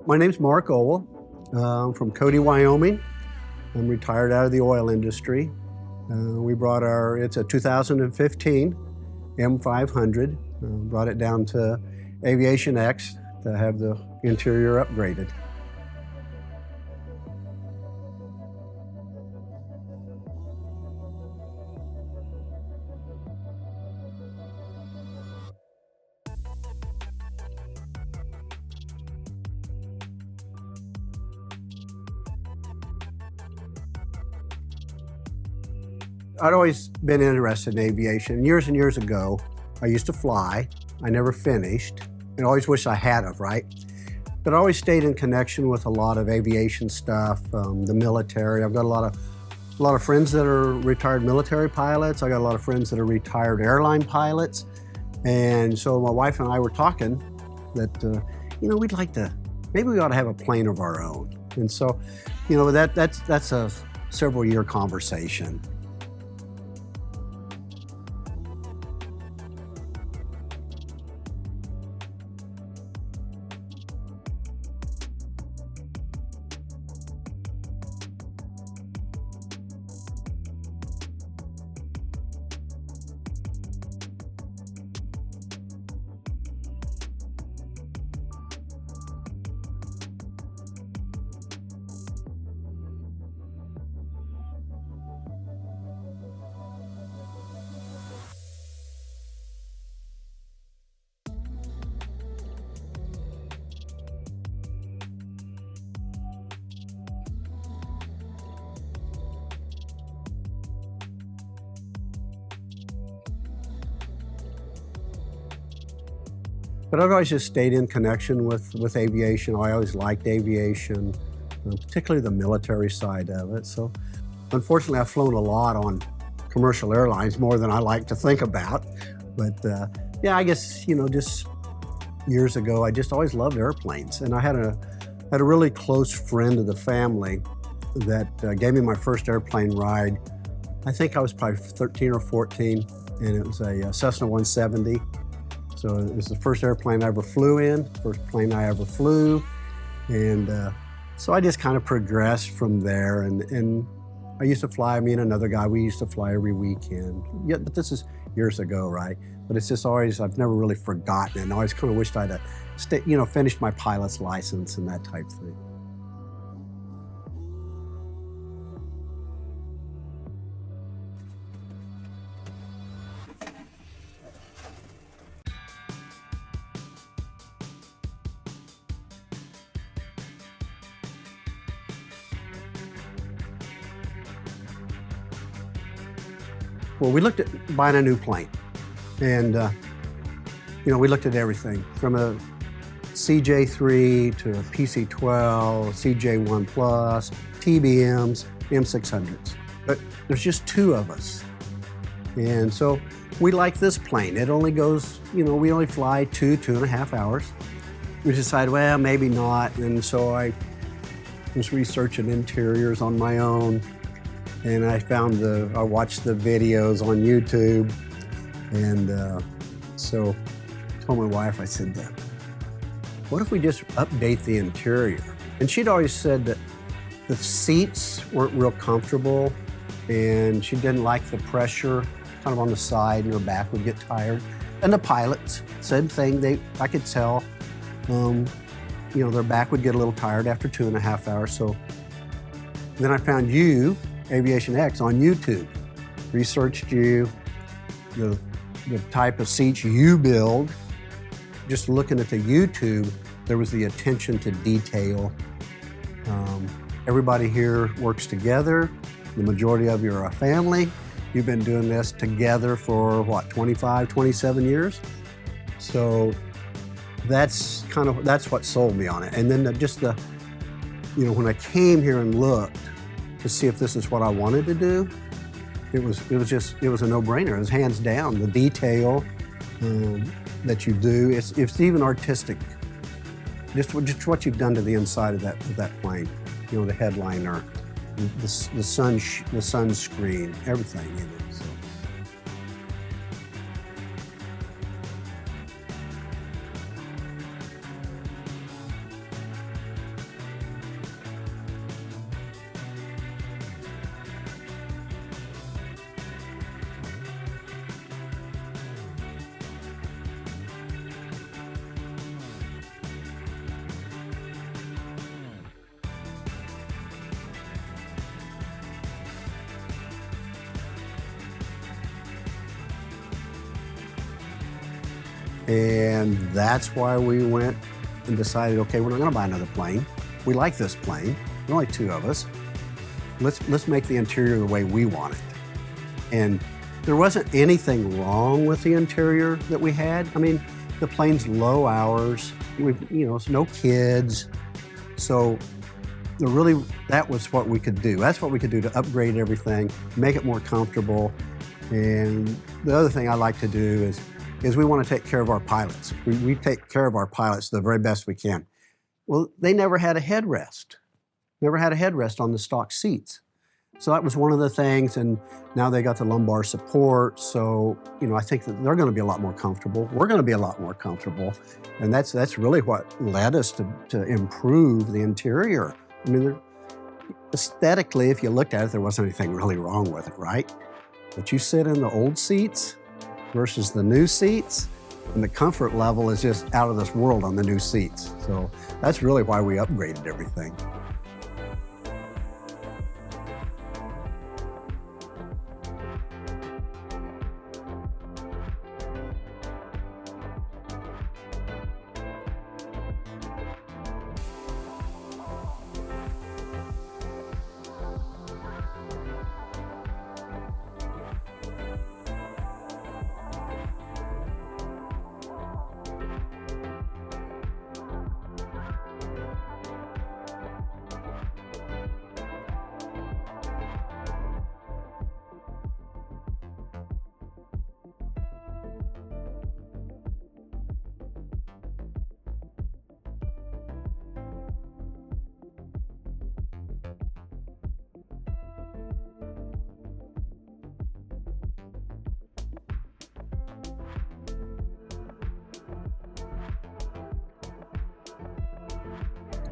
My name's Mark Owell. I'm from Cody, Wyoming. I'm retired out of the oil industry. We brought it's a 2015 M500. Brought it down to Aviation X to have the interior upgraded. I'd always been interested in aviation. Years and years ago, I used to fly. I never finished, and always wish I had of, right? But I always stayed in connection with a lot of aviation stuff, the military. I've got a lot of friends that are retired military pilots. I got a lot of friends that are retired airline pilots. And so my wife and I were talking that, we'd like to, maybe we ought to have a plane of our own. And so, that's a several year conversation. But I've always just stayed in connection with aviation. I always liked aviation, particularly the military side of it. So unfortunately, I've flown a lot on commercial airlines, more than I like to think about. But yeah, I guess, just years ago, I just always loved airplanes. And I had a really close friend of the family that gave me my first airplane ride. I think I was probably 13 or 14, and it was a Cessna 170. So it was the first airplane I ever flew in, first plane I ever flew. And so I just kind of progressed from there. And I used to fly, me and another guy, we used to fly every weekend. Yeah, but this is years ago, right? But it's just always, I've never really forgotten it. And I always kind of wished I'd finished my pilot's license and that type thing. Well, we looked at buying a new plane, and we looked at everything from a CJ3 to a PC-12, CJ1 Plus, TBMs, M600s. But there's just two of us, and so we like this plane. It only goes, we only fly 2.5 hours. We decided, well, maybe not, and so I was researching interiors on my own. And I watched the videos on YouTube, and so I told my wife, I said, what if we just update the interior? And she'd always said that the seats weren't real comfortable, and she didn't like the pressure kind of on the side, and her back would get tired. And the pilots, same thing, I could tell, their back would get a little tired after 2.5 hours. So then I found you, Aviation X, on YouTube, researched you, the type of seats you build. Just looking at the YouTube, there was the attention to detail. Everybody here works together. The majority of you are a family. You've been doing this together for what, 25, 27 years? So that's what sold me on it. And then when I came here and looked to see if this is what I wanted to do, it was a no-brainer. It was hands down. The detail that you do, it's even artistic. Just what you've done to the inside of that plane, the headliner, the sunscreen, everything in it. So. And that's why we went and decided, okay, we're not gonna buy another plane. We like this plane, there's only two of us. Let's make the interior the way we want it. And there wasn't anything wrong with the interior that we had. I mean, the plane's low hours, it's no kids. So that was what we could do. That's what we could do to upgrade everything, make it more comfortable. And the other thing I like to do is we want to take care of our pilots. We take care of our pilots the very best we can. Well, they never had a headrest. Never had a headrest on the stock seats. So that was one of the things, and now they got the lumbar support. So, I think that they're going to be a lot more comfortable. We're going to be a lot more comfortable. And that's really what led us to improve the interior. I mean, aesthetically, if you looked at it, there wasn't anything really wrong with it, right? But you sit in the old seats versus the new seats, and the comfort level is just out of this world on the new seats. So that's really why we upgraded everything.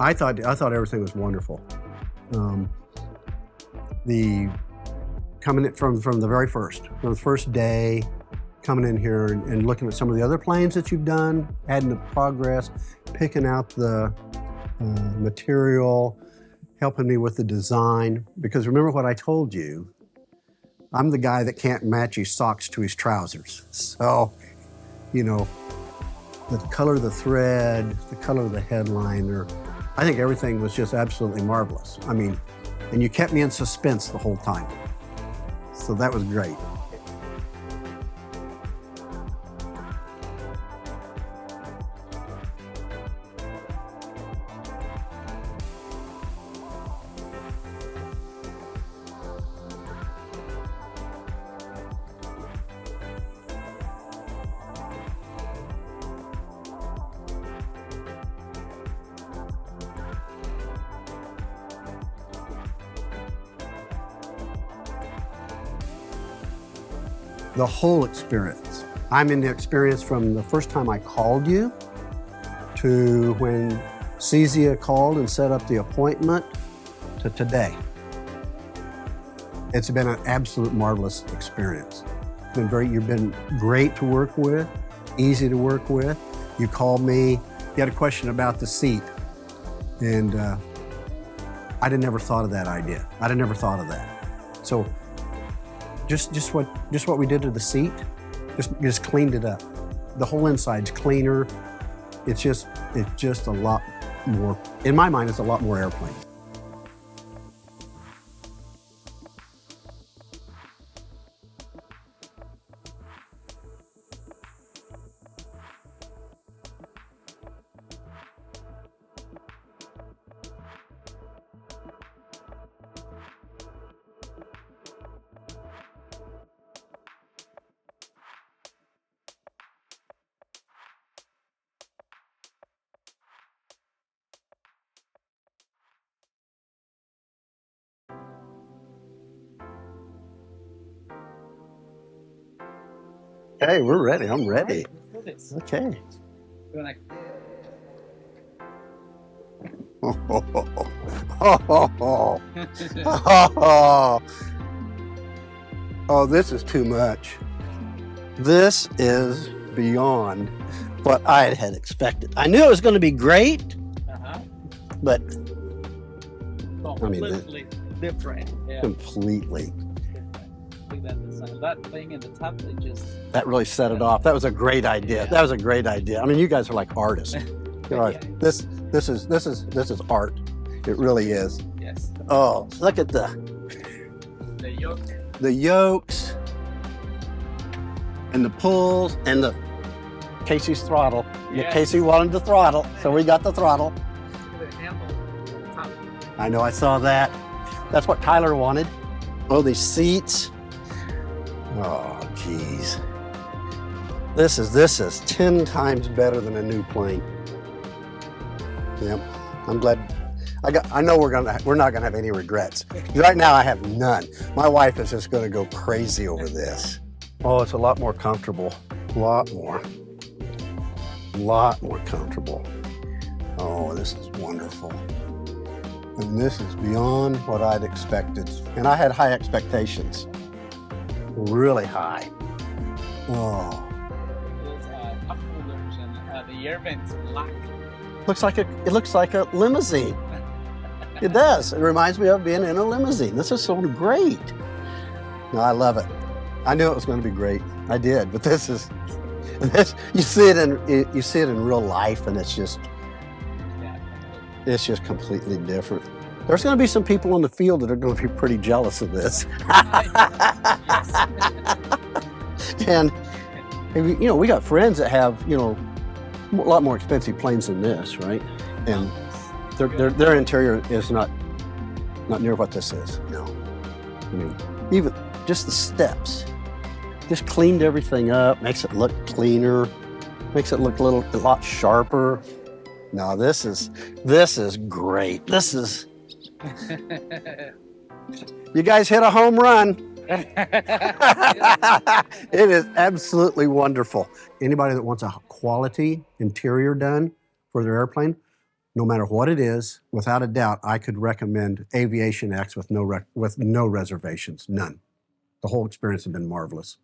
I thought everything was wonderful. The coming in from the first day, coming in here and looking at some of the other planes that you've done, adding the progress, picking out the material, helping me with the design. Because remember what I told you, I'm the guy that can't match his socks to his trousers. So, the color of the thread, the color of the headliner, I think everything was just absolutely marvelous. I mean, and you kept me in suspense the whole time. So that was great. The whole experience. I'm in the experience from the first time I called you to when Cezia called and set up the appointment to today. It's been an absolute marvelous experience. You've been great to work with, easy to work with. You called me, you had a question about the seat, and I'd have never thought of that idea. I'd have never thought of that. So just what we did to the seat, just cleaned it up. The whole inside's cleaner. It's just a lot more, in my mind, it's a lot more airplane. Okay, we're ready. I'm ready. All right, let's do this. Okay. You wanna- Oh, this is too much. This is beyond what I had expected. I knew it was going to be great, but Completely different. Yeah. completely. Look at that design. That thing in the top, they just. That really set it off. That was a great idea. Yeah. That was a great idea. I mean, you guys are like artists. You know, Yeah. this is art. It really is. Yes. Oh, look at The yoke. the yokes and the pulls and the Casey's throttle. Yes. Casey wanted the throttle, so we got the throttle. The handle on the top. I know, I saw that. That's what Tyler wanted. Oh, these seats. Oh, geez. This is 10 times better than a new plane. Yep, I'm glad. I know we're not gonna have any regrets. Right now, I have none. My wife is just gonna go crazy over this. Oh, it's a lot more comfortable. A lot more comfortable. Oh, this is wonderful. And this is beyond what I'd expected. And I had high expectations. Really high. Oh. Those cup holders and the air vents black. It looks like a limousine. It does. It reminds me of being in a limousine. This is so great. No, I love it. I knew it was going to be great. I did, but this you see it in real life, and it's just completely different. There's going to be some people in the field that are going to be pretty jealous of this. And you know, we got friends that have, you know, a lot more expensive planes than this, right? And their interior is not near what this is. No, I mean, even just the steps, just cleaned everything up, makes it look cleaner, makes it look a lot sharper. No, this is great. This is. You guys hit a home run. It is absolutely wonderful. Anybody that wants a quality interior done for their airplane, no matter what it is, without a doubt, I could recommend Aviation X with no reservations, none. The whole experience has been marvelous.